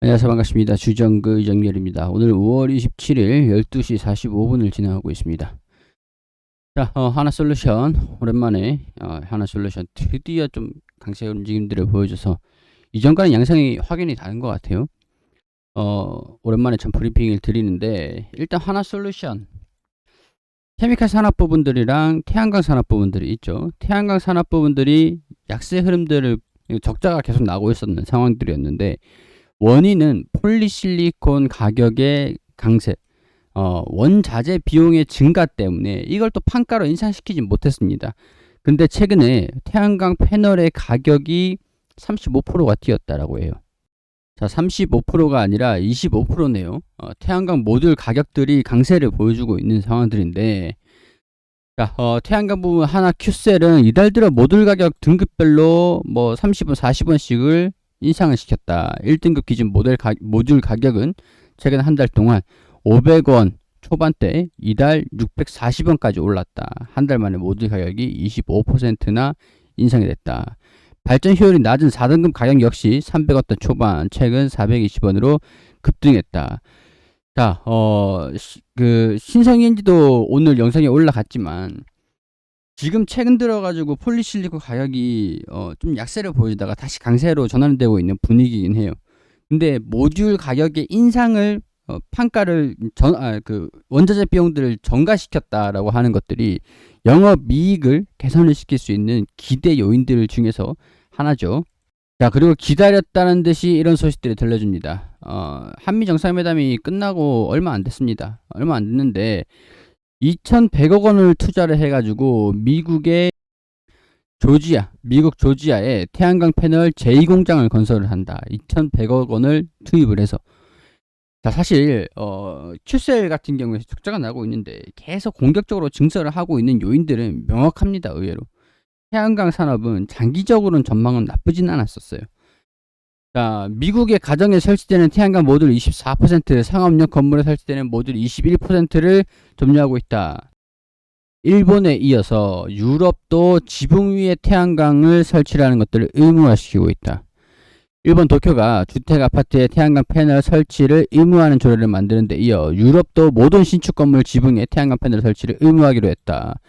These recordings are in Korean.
안녕하세요. 반갑습니다. 주정그 이정렬입니다. 오늘 5월 27일 12시 45분을 진행하고 있습니다. 자, 하나솔루션 오랜만에 하나솔루션 드디어 좀 강세 움직임들을 보여줘서 이전과는 양상이 확연히 다른 것 같아요. 오랜만에 참 브리핑을 드리는데, 일단 하나솔루션 케미칼 산업 부분들이랑 태양광 산업 부분들이 있죠. 태양광 산업 부분들이 약세 흐름들을 적자가 계속 나고 있었는 상황들이었는데, 원인은 폴리실리콘 가격의 강세, 원자재 비용의 증가 때문에 이걸 또 판가로 인상시키지 못했습니다. 근데 최근에 태양광 패널의 가격이 35%가 뛰었다라고 해요. 자, 35%가 아니라 25%네요. 태양광 모듈 가격들이 강세를 보여주고 있는 상황들인데, 자, 태양광 부분 하나 큐셀은 이달 들어 모듈 가격 등급별로 뭐 30원, 40원씩을 인상을 시켰다. 1등급 기준 모듈 가격은 최근 한 달 동안 500원 초반대 이달 640원까지 올랐다. 한 달 만에 모듈 가격이 25%나 인상이 됐다. 발전 효율이 낮은 4등급 가격 역시 300원대 초반, 최근 420원으로 급등했다. 자, 신성인지도 오늘 영상에 올라갔지만, 지금 최근 들어가지고 폴리실리콘 가격이 좀 약세를 보이다가 다시 강세로 전환되고 있는 분위기긴 해요. 근데 모듈 가격의 인상을 판가를 원자재 비용들을 전가시켰다라고 하는 것들이 영업이익을 개선을 시킬 수 있는 기대 요인들 중에서 하나죠. 자, 그리고 기다렸다는 듯이 이런 소식들이 들려줍니다. 한미 정상회담이 끝나고 얼마 안 됐습니다. 얼마 안 됐는데 2,100억 원을 투자를 해가지고 미국 조지아에 태양광 패널 제2공장을 건설을 한다. 2,100억 원을 투입을 해서. 자, 사실 큐셀 같은 경우에 적자가 나고 있는데 계속 공격적으로 증설을 하고 있는 요인들은 명확합니다. 의외로 태양광 산업은 장기적으로는 전망은 나쁘진 않았었어요. 자, 미국의 가정에 설치되는 태양광 모듈 24%, 상업용 건물에 설치되는 모듈 21%를 점유하고 있다. 일본에 이어서 유럽도 지붕 위에 태양광을 설치하는 것들을 의무화시키고 있다. 일본 도쿄가 주택 아파트에 태양광 패널 설치를 의무화하는 조례를 만드는 데 이어 유럽도 모든 신축 건물 지붕에 태양광 패널 설치를 의무화하기로 했다.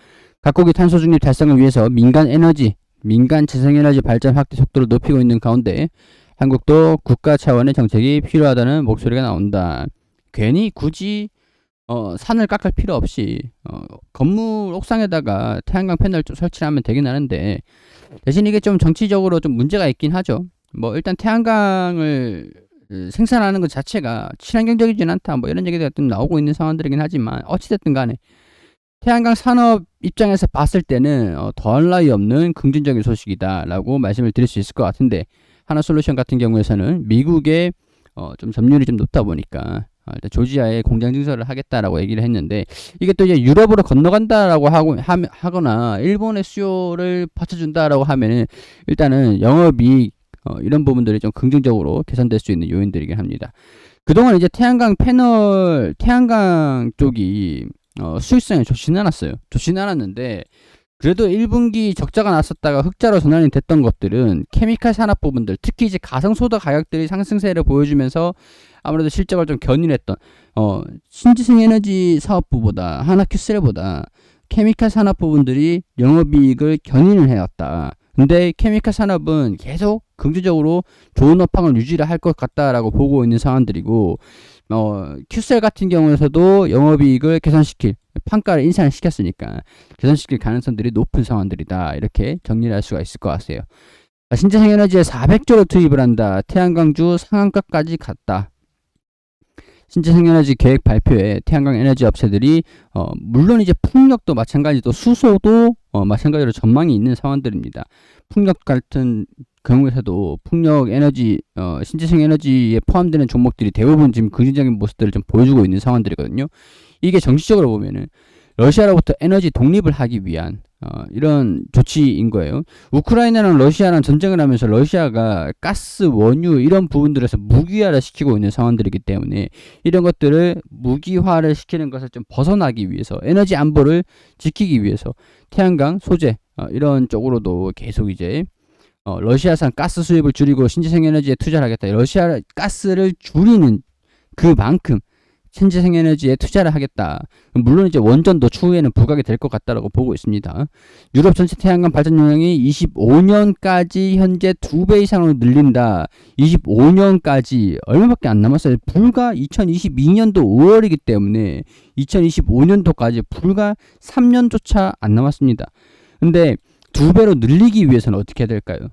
각국이 탄소 중립 달성을 위해서 민간 재생에너지 발전 확대 속도를 높이고 있는 가운데 한국도 국가 차원의 정책이 필요하다는 목소리가 나온다. 괜히 굳이 산을 깎을 필요 없이 건물 옥상에다가 태양광 패널 좀 설치하면 되긴 하는데, 대신 이게 좀 정치적으로 좀 문제가 있긴 하죠. 뭐 일단 태양광을 생산하는 것 자체가 친환경적이진 않다, 뭐 이런 얘기가 좀 나오고 있는 상황들이긴 하지만, 어찌됐든 간에 태양광 산업 입장에서 봤을 때는 더할 나위 없는 긍정적인 소식이다 라고 말씀을 드릴 수 있을 것 같은데, 하나솔루션 같은 경우에서는 미국의 좀 점유율이 좀 높다 보니까 일단 조지아에 공장 증설을 하겠다라고 얘기를 했는데, 이게 또 이제 유럽으로 건너간다라고 하거나 일본의 수요를 받쳐준다라고 하면은 일단은 영업이익 이런 부분들이 좀 긍정적으로 개선될 수 있는 요인들이긴 합니다. 그동안 이제 태양광 쪽이 수익성이 좋지는 않았어요. 좋지는 않았는데, 그래도 1분기 적자가 났었다가 흑자로 전환이 됐던 것들은 케미칼 산업 부분들, 특히 이제 가성소다 가격들이 상승세를 보여주면서 아무래도 실적을 좀 견인했던 신재생에너지 사업부보다, 하나큐셀보다 케미칼 산업 부분들이 영업이익을 견인을 해왔다. 근데 케미칼 산업은 계속 긍정적으로 좋은 업황을 유지를 할 것 같다라고 보고 있는 상황들이고, 큐셀 같은 경우에서도 영업이익을 개선시킬, 판가를 인상을 시켰으니까 개선시킬 가능성들이 높은 상황들이다, 이렇게 정리를 할 수가 있을 것 같아요. 신재생에너지에 400조를 투입을 한다. 태양광주 상한가까지 갔다. 신재생에너지 계획 발표에 태양광 에너지 업체들이 물론 이제 풍력도 마찬가지로 수소도 마찬가지로 전망이 있는 상황들입니다. 풍력 같은 경우에서도 풍력 에너지, 신재생 에너지에 포함되는 종목들이 대부분 지금 긍정적인 모습들을 좀 보여주고 있는 상황들이거든요. 이게 정치적으로 보면은 러시아로부터 에너지 독립을 하기 위한 이런 조치인 거예요. 우크라이나랑 러시아랑 전쟁을 하면서 러시아가 가스, 원유 이런 부분들에서 무기화를 시키고 있는 상황들이기 때문에, 이런 것들을 무기화를 시키는 것을 좀 벗어나기 위해서, 에너지 안보를 지키기 위해서 태양광, 소재 이런 쪽으로도 계속 이제 러시아산 가스 수입을 줄이고 신재생에너지에 투자를 하겠다. 러시아 가스를 줄이는 그만큼 신재생에너지에 투자를 하겠다. 물론 이제 원전도 추후에는 부각이 될 것 같다라고 보고 있습니다. 유럽 전체 태양광 발전 용량이 25년까지 현재 2배 이상으로 늘린다. 25년까지 얼마밖에 안 남았어요. 불과 2022년도 5월이기 때문에 2025년도까지 불과 3년조차 안 남았습니다. 근데 2배로 늘리기 위해서는 어떻게 해야 될까요?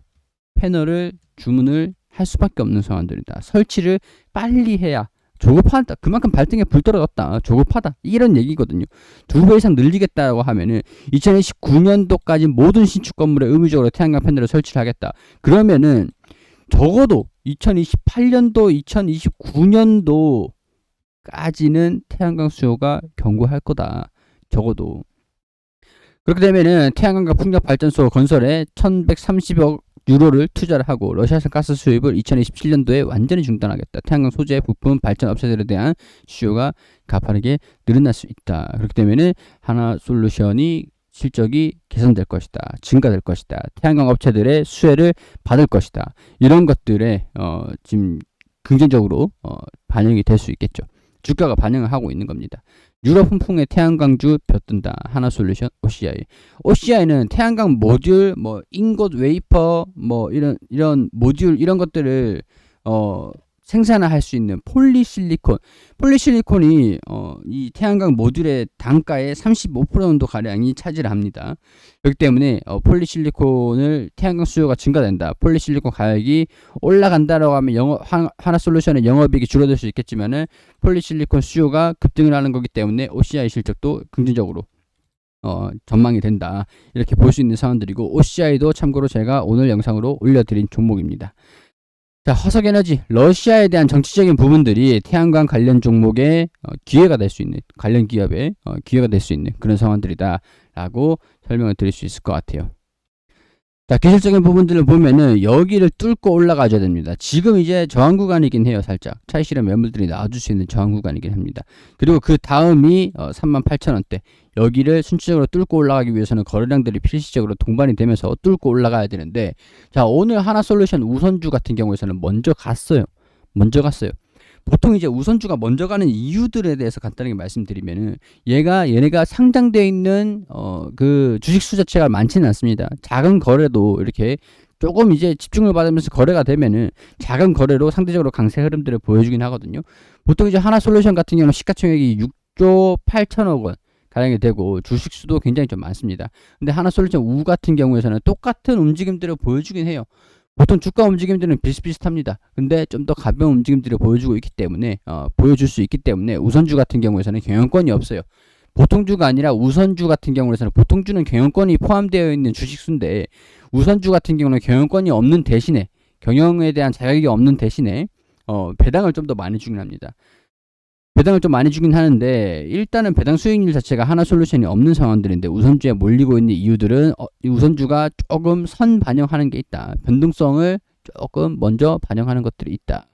패널을 주문을 할 수밖에 없는 상황들이다. 설치를 빨리 해야 조급하다. 그만큼 발등에 불 떨어졌다. 조급하다. 이런 얘기거든요. 2배 이상 늘리겠다고 하면은 2029년도까지 모든 신축 건물에 의무적으로 태양광 패널을 설치를 하겠다. 그러면은 적어도 2028년도, 2029년도까지는 태양광 수요가 견고할 거다. 적어도. 그렇게 되면은 태양광과 풍력 발전소 건설에 1130억 유로를 투자를 하고 러시아산 가스 수입을 2027년도에 완전히 중단하겠다. 태양광 소재 부품 발전 업체들에 대한 수요가 가파르게 늘어날 수 있다. 그렇기 때문에 하나솔루션이 실적이 개선될 것이다. 증가될 것이다. 태양광 업체들의 수혜를 받을 것이다. 이런 것들에 지금 긍정적으로 반영이 될 수 있겠죠. 주가가 반영을 하고 있는 겁니다. 유럽 훈풍의 태양광주 벼뜬다. 하나솔루션 OCI. OCI는 태양광 모듈, 인got 웨이퍼, 이런 모듈 이런 것들을 생산을 할 수 있는 폴리실리콘. 폴리실리콘이 이 태양광 모듈의 단가의 35% 정도 가량이 차지를 합니다. 그렇기 때문에 폴리실리콘을 태양광 수요가 증가된다. 폴리실리콘 가격이 올라간다라고 하면 하나솔루션의 영업이익이 줄어들 수 있겠지만은 폴리실리콘 수요가 급등을 하는 거기 때문에 OCI 실적도 긍정적으로 전망이 된다. 이렇게 볼 수 있는 상황들이고 OCI도 참고로 제가 오늘 영상으로 올려드린 종목입니다. 자, 화석에너지, 러시아에 대한 정치적인 부분들이 태양광 관련 종목의 기회가 될 수 있는, 관련 기업의 기회가 될 수 있는 그런 상황들이다 라고 설명을 드릴 수 있을 것 같아요. 자, 기술적인 부분들을 보면은 여기를 뚫고 올라가줘야 됩니다. 지금 이제 저항 구간이긴 해요. 살짝 차익실현 매물들이 나와줄 수 있는 저항 구간이긴 합니다. 그리고 그 다음이 38,000원대, 여기를 순차적으로 뚫고 올라가기 위해서는 거래량들이 필시적으로 동반이 되면서 뚫고 올라가야 되는데, 자, 오늘 하나솔루션 우선주 같은 경우에서는 먼저 갔어요. 보통 이제 우선주가 먼저 가는 이유들에 대해서 간단하게 말씀드리면은 얘네가 상장되어 있는 그 주식수 자체가 많지는 않습니다. 작은 거래도 이렇게 조금 이제 집중을 받으면서 거래가 되면은 작은 거래로 상대적으로 강세 흐름들을 보여주긴 하거든요. 보통 이제 하나솔루션 같은 경우는 시가총액이 6조 8천억 원 가량이 되고 주식수도 굉장히 좀 많습니다. 근데 하나솔루션 우 같은 경우에서는 똑같은 움직임들을 보여주긴 해요. 보통 주가 움직임들은 비슷비슷합니다. 근데 좀 더 가벼운 움직임들을 보여주고 있기 때문에 보여줄 수 있기 때문에 우선주 같은 경우에서는 경영권이 없어요. 보통주가 아니라 우선주 같은 경우에서는, 보통주는 경영권이 포함되어 있는 주식수인데 우선주 같은 경우는 경영권이 없는 대신에, 경영에 대한 자격이 없는 대신에 배당을 좀 더 많이 주긴 합니다. 배당을 좀 많이 주긴 하는데 일단은 배당 수익률 자체가 하나솔루션이 없는 상황들인데 우선주에 몰리고 있는 이유들은 우선주가 조금 선 반영하는 게 있다. 변동성을 조금 먼저 반영하는 것들이 있다.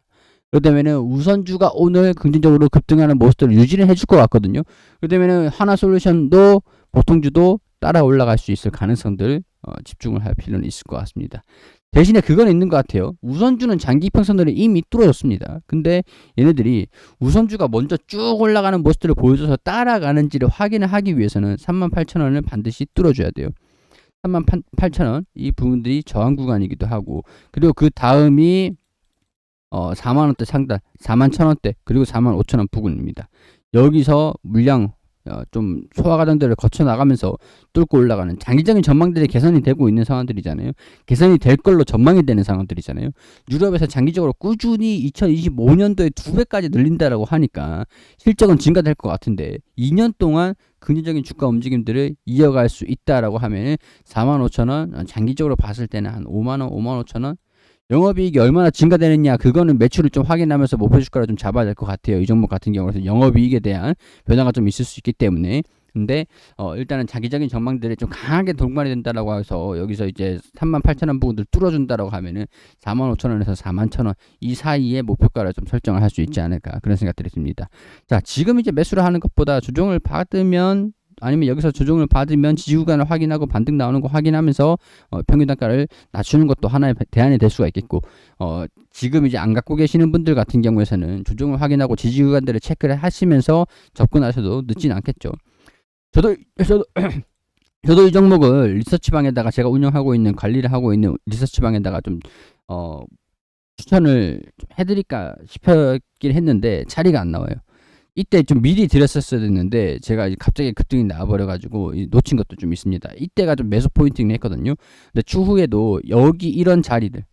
그러다면은 우선주가 오늘 긍정적으로 급등하는 모습들을 유지를 해줄 것 같거든요. 그러다면은 하나솔루션도 보통주도 따라 올라갈 수 있을 가능성들 집중을 할 필요는 있을 것 같습니다. 대신에 그건 있는 것 같아요. 우선주는 장기 이평선들이 이미 뚫어졌습니다. 근데 얘네들이 우선주가 먼저 쭉 올라가는 모습들을 보여줘서 따라가는지를 확인을 하기 위해서는 38,000원을 반드시 뚫어줘야 돼요. 38,000원 이 부분들이 저항 구간이기도 하고, 그리고 그 다음이 4만원대 상단, 41,000원대, 그리고 45,000원 부근입니다. 여기서 물량 좀 소화 과정들을 거쳐 나가면서 뚫고 올라가는 장기적인 전망들이 개선이 되고 있는 상황들이잖아요. 개선이 될 걸로 전망이 되는 상황들이잖아요. 유럽에서 장기적으로 꾸준히 2025년도에 2배까지 늘린다라고 하니까 실적은 증가될 것 같은데 2년 동안 긍정적인 주가 움직임들을 이어갈 수 있다라고 하면 45,000원, 장기적으로 봤을 때는 한 5만원, 55,000원, 영업이익이 얼마나 증가되느냐, 그거는 매출을 좀 확인하면서 목표주가를 좀 잡아야 될 것 같아요. 이 종목 같은 경우는 영업이익에 대한 변화가 좀 있을 수 있기 때문에. 근데 일단은 장기적인 전망들이 좀 강하게 동반이 된다라고 해서 여기서 이제 38,000원 부분들 뚫어준다라고 하면은 45,000원에서 41,000원 이 사이에 목표가를 좀 설정을 할 수 있지 않을까, 그런 생각들이 듭니다. 자, 지금 이제 매수를 하는 것보다 조정을 받으면 아니면 여기서 조정을 받으면 지지구간을 확인하고 반등 나오는 거 확인하면서 평균 단가를 낮추는 것도 하나의 대안이 될 수가 있겠고, 지금 이제 안 갖고 계시는 분들 같은 경우에서는 조정을 확인하고 지지구간들을 체크를 하시면서 접근하셔도 늦진 않겠죠. 저도 이 종목을 리서치방에다가 제가 운영하고 있는, 관리를 하고 있는 리서치방에다가 좀 추천을 좀 해드릴까 싶었긴 했는데 자리가 안 나와요. 이때 좀 미리 드렸었어야 됐는데 제가 이제 갑자기 급등이 나와버려가지고 놓친 것도 좀 있습니다. 이때가 좀 매수 포인팅을 했거든요. 근데 추후에도 여기 이런 자리들,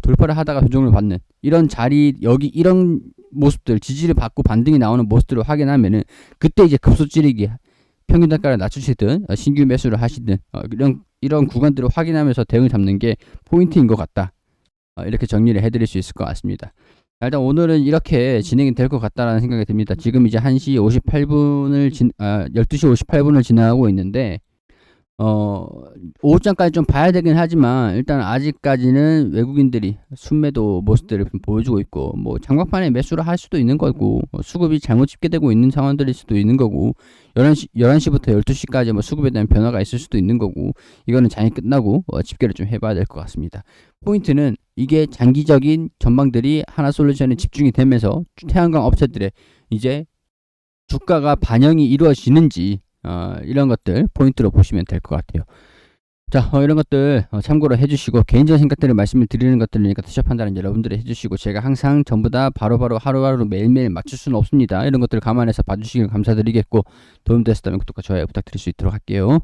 돌파를 하다가 조정을 받는 이런 자리, 여기 이런 모습들, 지지를 받고 반등이 나오는 모습들을 확인하면은 그때 이제 급소 찌르기, 평균 단가를 낮추시든 신규 매수를 하시든 이런 구간들을 확인하면서 대응을 잡는 게 포인트인 것 같다. 이렇게 정리를 해드릴 수 있을 것 같습니다. 일단 오늘은 이렇게 진행이 될 것 같다라는 생각이 듭니다. 지금 이제 1시 58분을 12시 58분을 지나가고 있는데 오후장까지 좀 봐야 되긴 하지만 일단 아직까지는 외국인들이 순매도 모습들을 보여주고 있고, 뭐 장막판에 매수를 할 수도 있는 거고, 수급이 잘못 집계되고 있는 상황들일 수도 있는 거고, 11시부터 12시까지 뭐 수급에 대한 변화가 있을 수도 있는 거고, 이거는 장이 끝나고 집계를 좀 해봐야 될 것 같습니다. 포인트는 이게 장기적인 전망들이 하나솔루션에 집중이 되면서 태양광 업체들의 이제 주가가 반영이 이루어지는지, 이런 것들 포인트로 보시면 될 것 같아요. 자, 이런 것들 참고로 해주시고, 개인적인 생각들을 말씀을 드리는 것들이니까 투자 판단은 여러분들이 해주시고, 제가 항상 전부 다 바로바로 하루하루 매일매일 맞출 수는 없습니다. 이런 것들을 감안해서 봐주시길 감사드리겠고, 도움되셨다면 구독과 좋아요 부탁드릴 수 있도록 할게요.